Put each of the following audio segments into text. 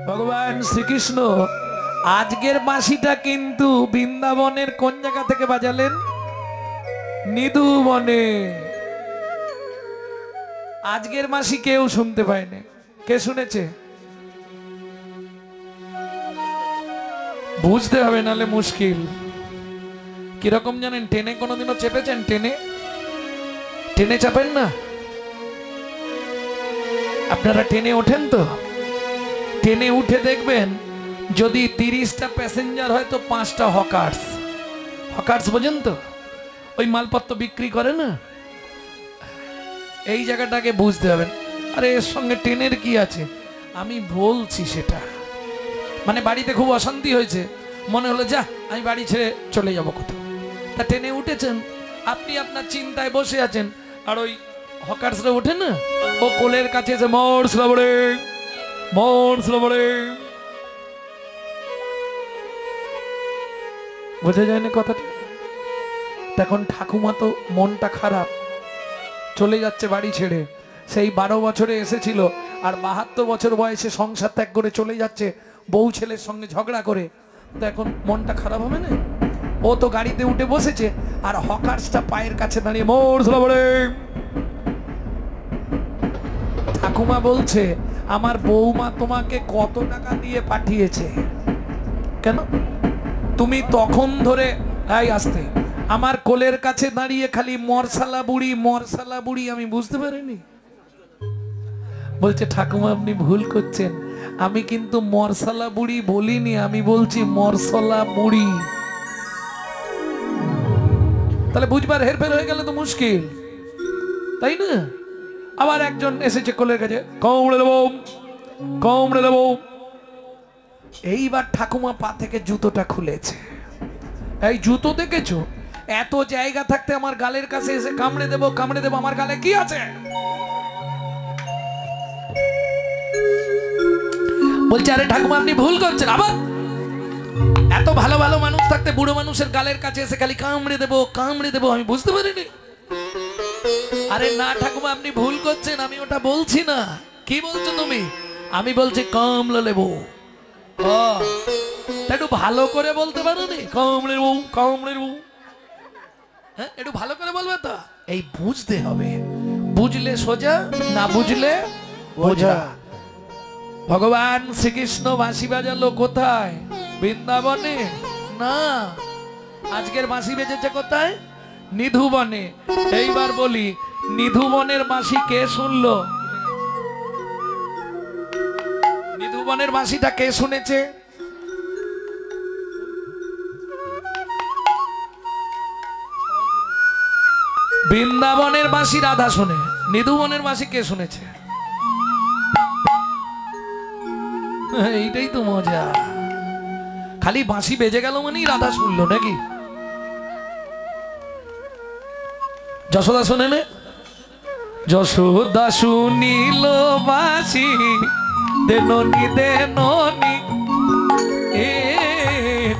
ভগবান শ্রীকৃষ্ণ আজকের বাঁশিটা কিন্তু বৃন্দাবনের কোন জায়গা থেকে বাজালেন? নিধুবনে। আজকের বাঁশি কেউ শুনতে পায়নি। কে শুনেছে? বুঝতে হবে, নালে মুশকিল। কিরকম জানেন? ট্রেনে কোনোদিনও চেপেছেন? ট্রেনে চাপেন না আপনারা? ট্রেনে ওঠেন তো? ট্রেনে উঠে দেখবেন যদি 30টা প্যাসেঞ্জার হয় তো 5টা হকার্স বোঝেন তো? ওই মালপত্র বিক্রি করে না। এই জায়গাটাকে বুঝতে হবে। আরে এর সঙ্গে ট্রেনের কি আছে? আমি বলছি সেটা, মানে বাড়িতে খুব অশান্তি হয়েছে, মনে হলো যা আমি বাড়ি ছেড়ে চলে যাব কোথাও। তা ট্রেনে উঠেছেন, আপনি আপনার চিন্তায় বসে আছেন, আর ওই হকার্সরা ওঠে না, ও কোলের কাছে এসে মোর স্লোবরে বোঝা যায় না কথাটা? তখন ঠাকুমা তো মনটা খারাপ, চলে যাচ্ছে বাড়ি ছেড়ে। সেই 12 বছরে এসেছিল, আর 72 বছর বয়সে সংসার ত্যাগ করে চলে যাচ্ছে বউ ছেলের সঙ্গে ঝগড়া করে। তো এখন মনটা খারাপ হবে না? ও তো গাড়িতে উঠে বসেছে, আর হকার্সটা পায়ের কাছে দাঁড়িয়ে মোর স্লোবরে। ঠাকুমা বলছে, আমার বৌমা তোমাকে কত টাকা দিয়ে পাঠিয়েছে? কেন? তুমি তখন ধরে আসতে আমার কোলের কাছে দাঁড়িয়ে খালি মরসালা বুড়ি, আমি বুঝতে পারিনি। বলছে ঠাকুমা আপনি ভুল করছেন, আমি কিন্তু মরসালা বুড়ি বলিনি, আমি বলছি মরসলা বুড়ি। তাহলে বুঝবার হেরফের হয়ে গেলে তো মুশকিল, তাই না? আবার একজন এসেছে কোলের কাছে, কামড়ে দেবো। এইবার ঠাকুমা পা থেকে জুতোটা খুলেছে। এই জুতো দেখেছো? এত জায়গা থাকতে আমার গালের কাছে এসে কামড়ে দেবো, আমার গালে কি আছে? বলছে আরে ঠাকুমা আপনি ভুল করছেন। আবার এত ভালো ভালো মানুষ থাকতে বুড়ো মানুষের গালের কাছে এসে খালি কামড়ে দেবো, আমি বুঝতে পারিনি। আরে না ঠাকুমা আপনি ভুল করছেন, আমি ওটা বলছি না। কি বলছো তুমি? আমি বলছি কামড়ে নেবো। একটু ভালো করে বলতে পারো নি? কামড়ে নেবো। হ্যাঁ, একটু ভালো করে বলবে তো। এই বুঝতে হবে, বুঝলে সোজা, না বুঝলে বোঝা। ভগবান শ্রীকৃষ্ণ বাঁশি বাজালো কোথায়? বৃন্দাবনে না, আজকের বাঁশি বেজেছে কোথায়? নিধুবনে। এইবার বলি, নিধুবনের বাঁশি কে শুনলো? নিধুবনের বাঁশিটা কে শুনেছে? বৃন্দাবনের বাঁশি রাধা শুনে, নিধুবনের বাঁশি কে শুনেছে? এইটাই তো মজা। খালি বাঁশি বেজে গেল মানেই রাধা শুনলো নাকি? যশোদা শুনে নে? যশোদা শুনিল বাঁশি দেননি এ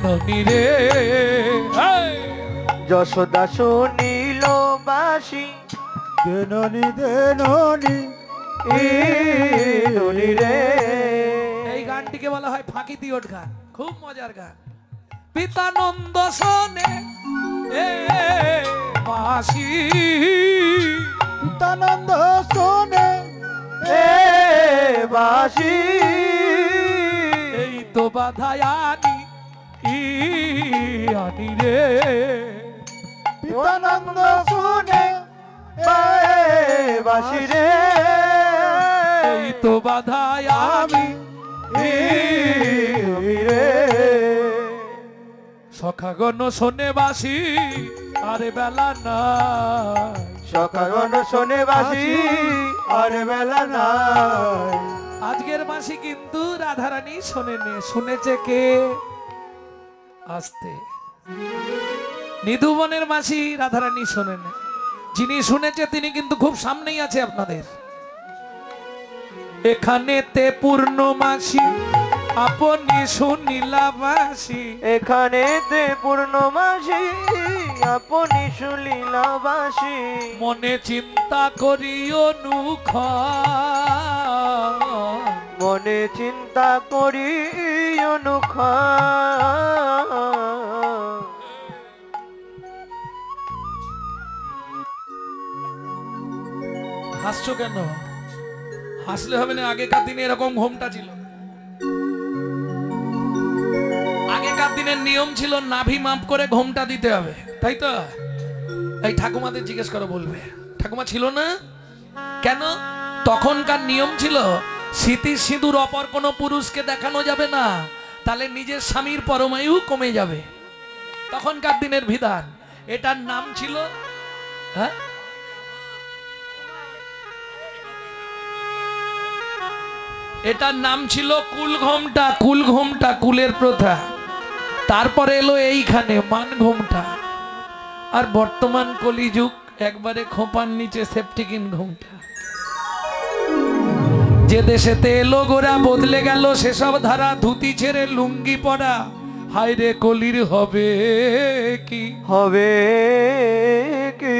ননি রে। যশোদা শুনিল বাঁশি দেননি রে। এই গানটিকে বলা হয় ফাঁকি দিওট গান, খুব মজার গান। পিতানন্দ শোনে বাঁশি, পিতানন্দ শোনে বাঁশি। এই তো বাধায় আনি রে। পিতানন্দ শোনে বাঁশি রে। এই তো বাধায় আমি রে। সখাগণ শোনে বাঁশি আরে বেলা নাই। সখাগণ শোনে বাঁশি আর বেলা নাই। আজকের বাঁশি কিন্তু রাধারানী শোনেনি, শুনেছে কে? আসতে নিধুবনের বাঁশি রাধারানী শোনেন। যিনি শুনেছে তিনি কিন্তু খুব সামনেই আছে আপনাদের। এখানেতে পূর্ণমাসী আপনি শুনিলা বাঁশি, এখানেতে পূর্ণমাসী আপনি শুনিলা বাঁশি। মনে চিন্তা করি অনুখ, মনে চিন্তা করি অনুক্ষণ হাসছো কেন? হাসলে হবে না। আগেকার দিনে এরকম ঘোমটা ছিল। আগেকার দিনের নিয়ম ছিল নাভি মাপ করে ঘোমটা দিতে হবে, তাই তো? এই ঠাকুমাদের জিজ্ঞেস করো, বলবে ঠাকুমা ছিল না। কেন? তখনকার নিয়ম ছিল স্মৃতি সিঁদুর অপর কোনো পুরুষকে দেখানো যাবে না, তাহলে নিজের স্বামীর পরমায়ু কমে যাবে। তখনকার দিনের বিধান। এটার নাম ছিল হ্যাঁ এটার নাম ছিল কুল ঘোমটা। কুল ঘোমটা, কুলের প্রথা। তারপরে এলো এইখানে মান ঘোমটা। আর বর্তমান কলিযুগ একবারে খোপার নিচে সেফটিকিন ঘোমটা। যে দেশেতে এলো গোরা বদলে গেল সেসব ধারা। ধুতি ছেড়ে লুঙ্গি পরা, হায় রে কলির হবে কি? হবে কি?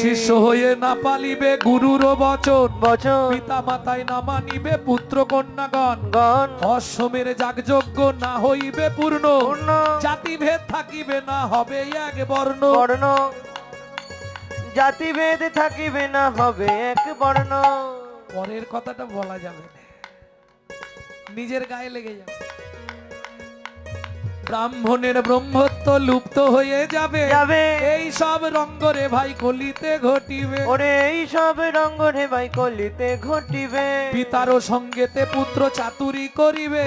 শিষ্য হয়ে না পালিবে গুরুর বচন, বচন পিতা মাতায় না মানিবে পুত্র কন্যাগণ, গণ অশ্বমের যাগযজ্ঞ না হইবে পূর্ণ, পূর্ণ জাতিভেদ থাকিবে না হবে এক বর্ণ। বর্ণ জাতিভেদ থাকিবে না হবে এক বর্ণ। পরের কথাটা বলা যাবে না, নিজের গায়ে লেগে যাবে। ব্রাহ্মণের ব্রহ্মত্ব লুপ্ত হয়ে যাবে, যাবে এই সব রঙ্গরে ভাই কলিতে ঘটিবে। ওরে এই সব রঙ্গ রে ভাই কলিতে ঘটিবে। পিতারও সঙ্গেতে পুত্র চাতুরি করিবে,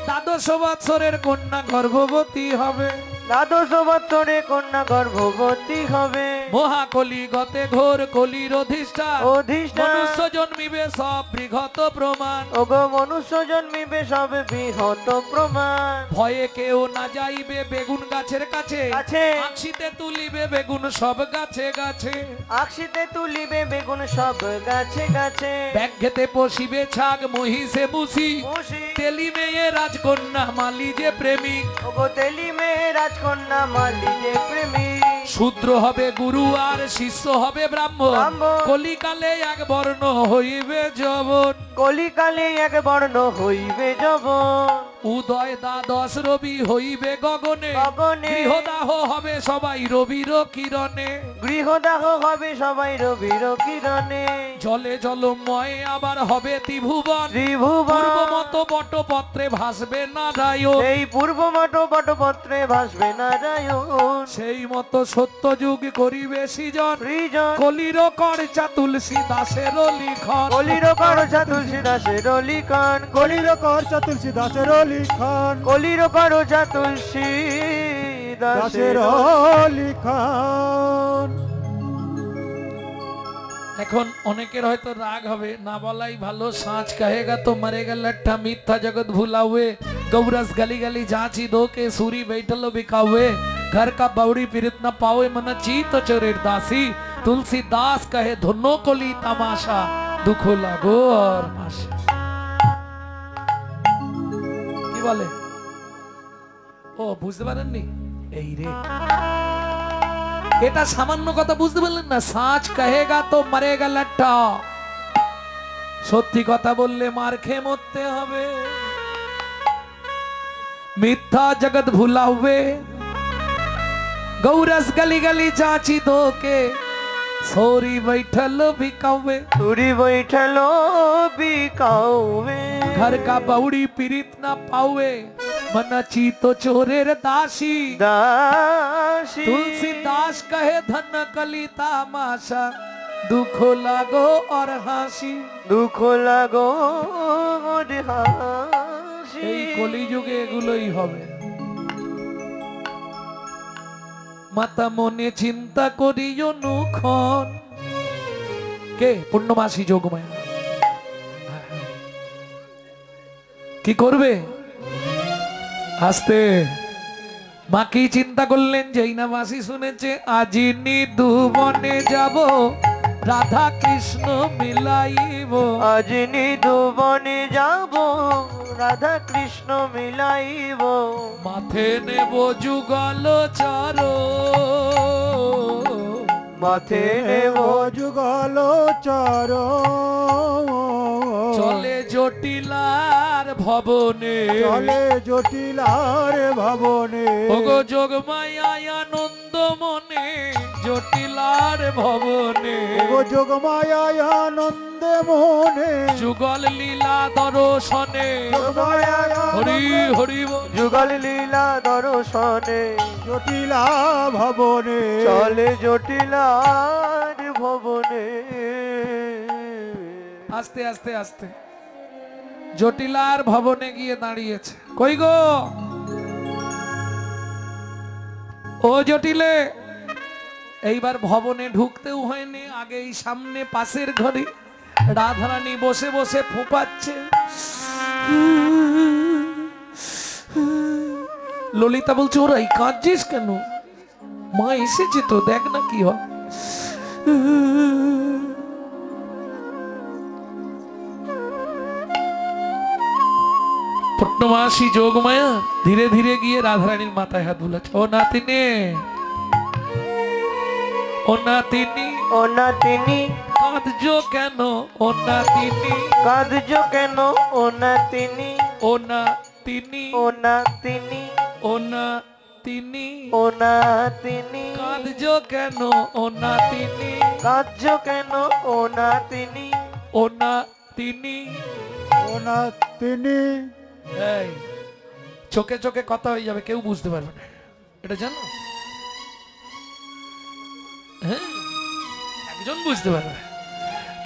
দ্বাদশ বৎসরের কন্যা গর্ভবতী হবে। দ্বাদশ বৎসরে কন্যা গর্ভবতী হবে। মহাকলি গতে ঘোর কলির অধিষ্ঠান, অধিষ্ঠান মনুষ্য জন্মিবে সব বৃহৎ প্রমাণ। ওগো মনুষ্য জন্মিবে সব বৃহৎ প্রমাণ। ভয়ে কেউ না যাইবে বেগুন গাছের কাছে, কাছে আকশিতে তুলিবে বেগুন সব গাছে গাছে। আকশিতে তুলিবে বেগুন সব গাছে গাছে। ব্যাঘ্যেতে পশিবে ছাগ মহিষে মুসি, মুসি তেলি মেয়ে রাজকন্যা মালি যে প্রেমিক। ওগো তেলি মেয়ে রাজকন্যা মালি যে প্রেমী। শূদ্র হবে গুরু আর শিষ্য হবে ব্রাহ্মণ, ব্রাহ্মণ। কলিকালে এক বর্ণ হইবে যবন। কলিকালে এক বর্ণ হইবে যবন। উদয় দ্বাদশ রবি হইবে গগনে, গগনে গৃহদাহ হবে সবাই রবির কিরণে। গৃহদাহ হবে সবাই রবির কিরণে। জলে জলময় আবার হবে ত্রিভুবন, ত্রিভুবন পূর্বমত বটপত্রে ভাসবে নারায়ণ। এই পূর্ব মঠ বটপত্রে ভাসবে নারায়ণ। সেই মতো সত্যযুগ করিবে সৃজন, সৃজন কলির কর্চা তুলসী দাসের লিখন। কলির করছা তুলসী দাসের লিখন। কলির করছা তুলসী দাসের লিখন। কলির করছা তুলসী দাসের দাসের লিখন। এখন অনেকের হয়তো রাগ হবে, না বলাই ভালো। সাঁচ কহেগা তো মরেগা লट्ठा, মিথ্যা জগৎ ভুলা हुए। गौरस गली गली जाची दो के सूरी बैठलो बिकावे, घर का बावड़ी पीरित न पावे मन चीत चोरेर दासी। तुलसीदास कहे धुनो कोली तमाशा, दुख लागो और माशा। কি বলে? ও বুঝতে পারেননি? এই রে, এটা সামান্য কথা বুঝতে পারলেন না? সাঁচ কহেগা তো মরেগা লट्ठा, সত্যি কথা বললে মার খেয়ে মরতে হবে। মিথ্যা জগৎ ভুলা हुए, गौरस गली गली चाची दो के सोरी बैठल बिकावे। তুরি বৈঠলো বিকাউবে। घर का बाउड़ी पीरित ना पावे, मन चीतो चोरेर दासी। দাসী तुलसीदास कहे धन कली तामाशा, दुख लागो और हासी। দুঃখ লাগো রে হাসি। এই কলিযুগে এগুলোই হবে। মাতা মনে চিন্তা করি অনুক্ষণ। কে? পূর্ণমাসী যোগমায়া। কি করবে? হাসতে। মা কি চিন্তা করলেন? যেই না মাসি শুনেছে আজি নিধুবনে যাব, রাধা কৃষ্ণ মিলাইব। আজ নিধুবনে যাব, রাধা কৃষ্ণ মিলাইব। মাথে নেব যুগল চর, মাথে নেব যুগল চর। চলে জটিলার জটিলার ভবনে চলে জটিলার ভবনে ওগো যোগমায়ায় আনন্দ মনে জটিলার ভবনে ও যোগমায়ায় আনন্দে মনে যুগল লীলা দর্শনে যোগমায়ায় হরি হরি বল। যুগল লীলা দর্শনে জটিলা ভবনে চলে জটিলার ভবনে। আস্তে আস্তে আস্তে জটিলার ভবনে গিয়ে দাঁড়িয়েছে। কই গো ও জটিলে, এইবার ভবনে ঢুকতেও হয়নি, আগেই সামনে পাশের ঘরে রাধারানী বসে বসে ফোঁপাচ্ছে। ললিতা বলছে ওরা এই কাঁদছিস কেন? মা এসেছে তো, দেখ না কি হয়। পূর্ণমাসী যোগমায়া ধীরে ধীরে গিয়ে রাধারানীর মাথায় হাত বুলাচ্ছে। ও নাতিনে, ও নাতিনি, ও নাতিনি কাঁদছো কেন? ও নাতিনি, কাঁদছো কেন? ও নাতিনি, ও নাতিনি, ও নাতিনি, ও নাতিনি, ও নাতিনি কাঁদছো কেন? ও নাতিনি, কাঁদছো কেন? ও নাতিনি, ও নাতিনি। ও না তিনি এই চোখে চোখে কথা হয়ে যাবে, কেউ বুঝতে পারবে না, এটা জানো? হ্যাঁ, একজন বুঝতে পারবে,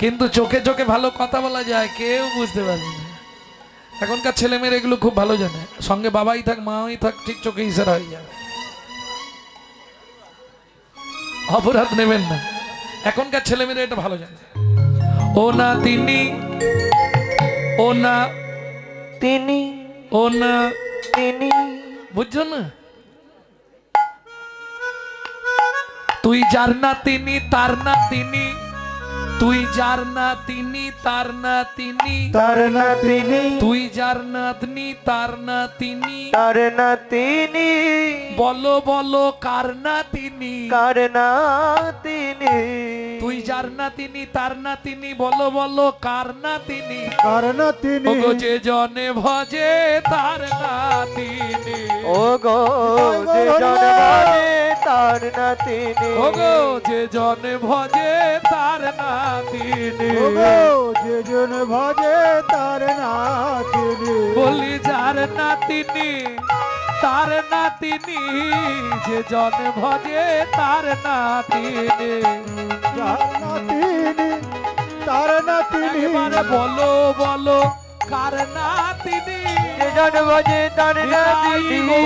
কিন্তু চোখে চোখে ভালো কথা বলা যায়, কেউ বুঝতে পারবে না। এখনকার ছেলে মেয়েরা এগুলো খুব ভালো জানে, সঙ্গে বাবাই থাক মাই থাক ঠিক চোখে ইশারা হয়ে যাবে। অপরাধ নেবেন না, এখনকার ছেলে মেয়েরা এটা ভালো জানে। ও না তিনি, ও না তিনি, ও না, তিনি বুঝছো না? তুই যার না তিনি তার না তিনি, তুই যার না তিনি তার না তিনি, তার না তিনি, তুই যার নাতনি তার না তিনি, তার না তিনি, বলো বলো কার না তিনি, কার না তিনি, তুই যার না তিনি তার না তিনি, বলো বলো কার না তিনি, কারণ তিনি ওগো যে জনে ভজে তার না তিনি, ও গো যে জন ভজে তার না তিনি, ওগো যে জনে ভজে তার না তিনি, ওগো যে জন ভজে তার না তিনি বলি যার না তিনি তার না তিনি, যে জন ভজে তার না তিনি, যার না তিনি তার না তিনি এবারে বলো বলো কার না তিনি, যে জন ভজে তার না তিনি,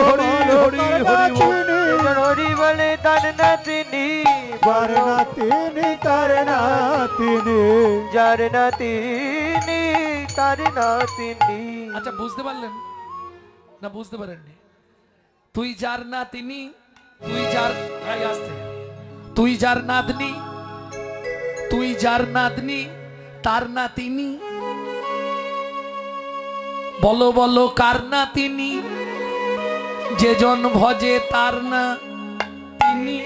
হরি হরি হরি বল। যে জন হরি বলে তার না তিনি, যার না তিনি তার না তিনি যার না তিনি তার না তিনি। আচ্ছা বুঝতে পারলেন না? বুঝতে পারেননি? তুই যার না তিনি, তুই যার এই আসতে, তুই যার নাতনি, তুই যার নাতনি তার না তিনি, বলো বলো কার না তিনি, যে জন ভজে তার না তিনি।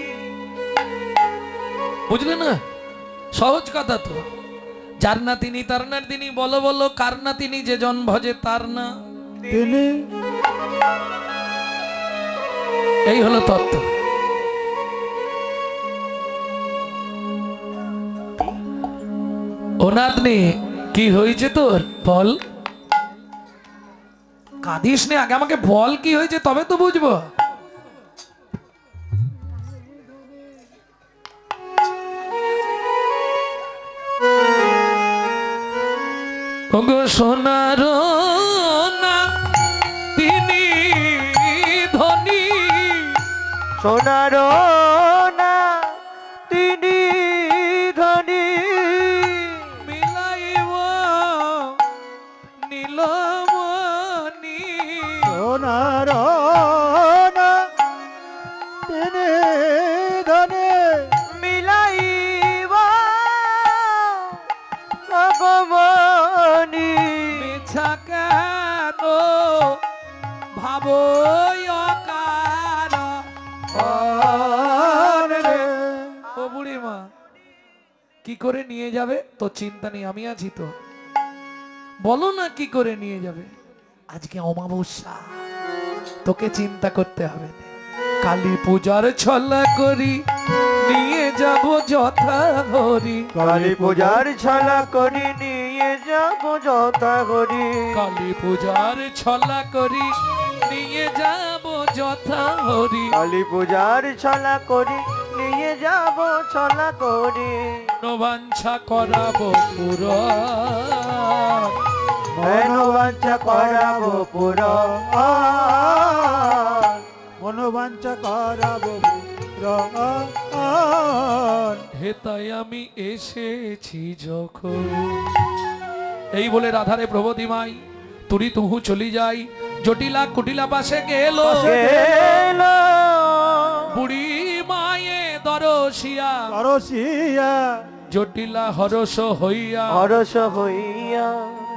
বুঝলে না? সহজ কথা তো। যার না তিনি তার না তিনি, বলো বলো কার না তিনি, যে জন ভজে তার না। তিনি এই হলো তত্ত্ব। ও নাতনি, কি হয়েছে তোর? বল। কাঁদিস নে, আগে আমাকে বল কি হয়েছে, তবে তো বুঝবো। ওগো সোনার না তিনি ধনী, সোনার না তিনি ধনী, মিলাইব নীলমণি, সোনার না তিনি ধনে মিলাইব ভগবানী, মিছা কেন ভাবো অকার। ও বুড়ি মা, কি করে নিয়ে যাবে তো চিন্তা নেই, আমি আছি তো। বলো না কি করে নিয়ে যাবে? আজকে অমাবস্যা, তোকে চিন্তা করতে হবে না। কালী পূজার ছলা করি নিয়ে যাব যথা হরি। কালী পূজার ছলা করি নিয়ে যাব যথা করি। কালী পূজার ছলা করি নিয়ে যাব যথা হরি। কালী পূজার ছলা করি নিয়ে যাব ছলা করি। মনোবাঞ্ছা করাবো পূরণ। মনোবাঞ্ছা করাবো পূরণ। মনোবাঞ্ছা করাবো পূরণ। হেতায় আমি এসেছি যখন। এই বলে রাধারে প্রভৃতি মাই তুরি তুহু চলি যাই। জটিলা কুটিলা পাশে গেল গেল বুড়ি মায়ে দরসিয়া। পরশিয়া জটিলা হরস হইয়া হরস হইয়া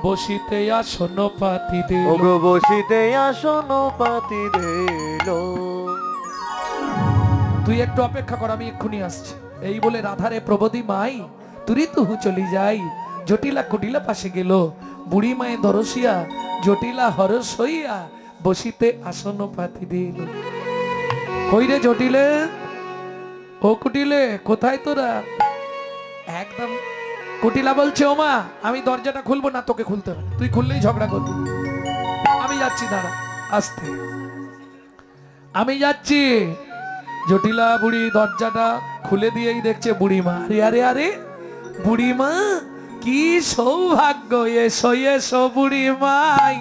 বসিতে আসন পাতি দিল। ওগো বসিতে আসন পাতি দিল। তুই একটু অপেক্ষা কর, আমি এক্ষুনি আসছি। এই বলে রাধারে প্রভৃতি মাই তুরি তুহু চলি যাই। জটিলা কুটিলা পাশে গেল বুড়ি মায়ে দরসিয়া। জটিলা হরস হইয়া বসিতে আসন পাতি দিল। কই রে জটিলে, ও কুটিলে, কোথায় তোরা? একদম কুটিলা বলছে, ও মা আমি দরজাটা খুলবো না, তোকে খুলতে হবে না, তুই খুললেই ঝগড়া করবি। আমি যাচ্ছি, দাঁড়া, আসতে, আমি যাচ্ছি। জটিলা বুড়ি দরজাটা খুলে দিয়েই দেখছে বুড়িমা। আরে আরে আরে বুড়িমা, কি সৌভাগ্য! এসো এসো বুড়িমাই,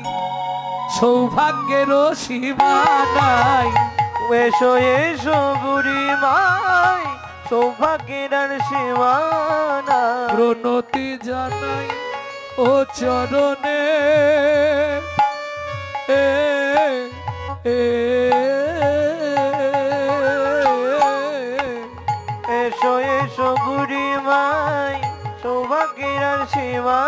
সৌভাগ্যের সীমা নাই। এসো এসো বুড়ি মাই, সৌভাগ্যের আর সীমা নাই। প্রণতি জানাই ও চরণে, এ এ এসো এসো বুড়ি মাই, সৌভাগ্যের আর সীমা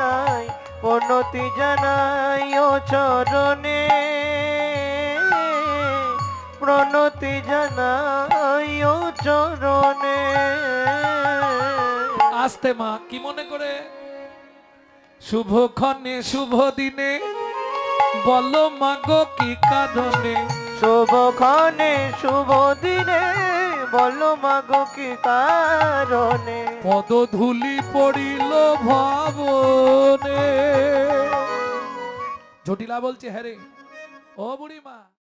নাই। প্রণতি জানাই ও চরণে, প্রণতি জানাই ও চরণে। আসতে মা, কি মনে করে? শুভক্ষণে শুভ দিনে বলো মাগো কি কারণে? শুভক্ষণে শুভ দিনে বলো মাগো কি কারণে? পদধূলি পড়িল ভবনে। জটিলা বলছে, হ্যাঁ রে ও বুড়িমা।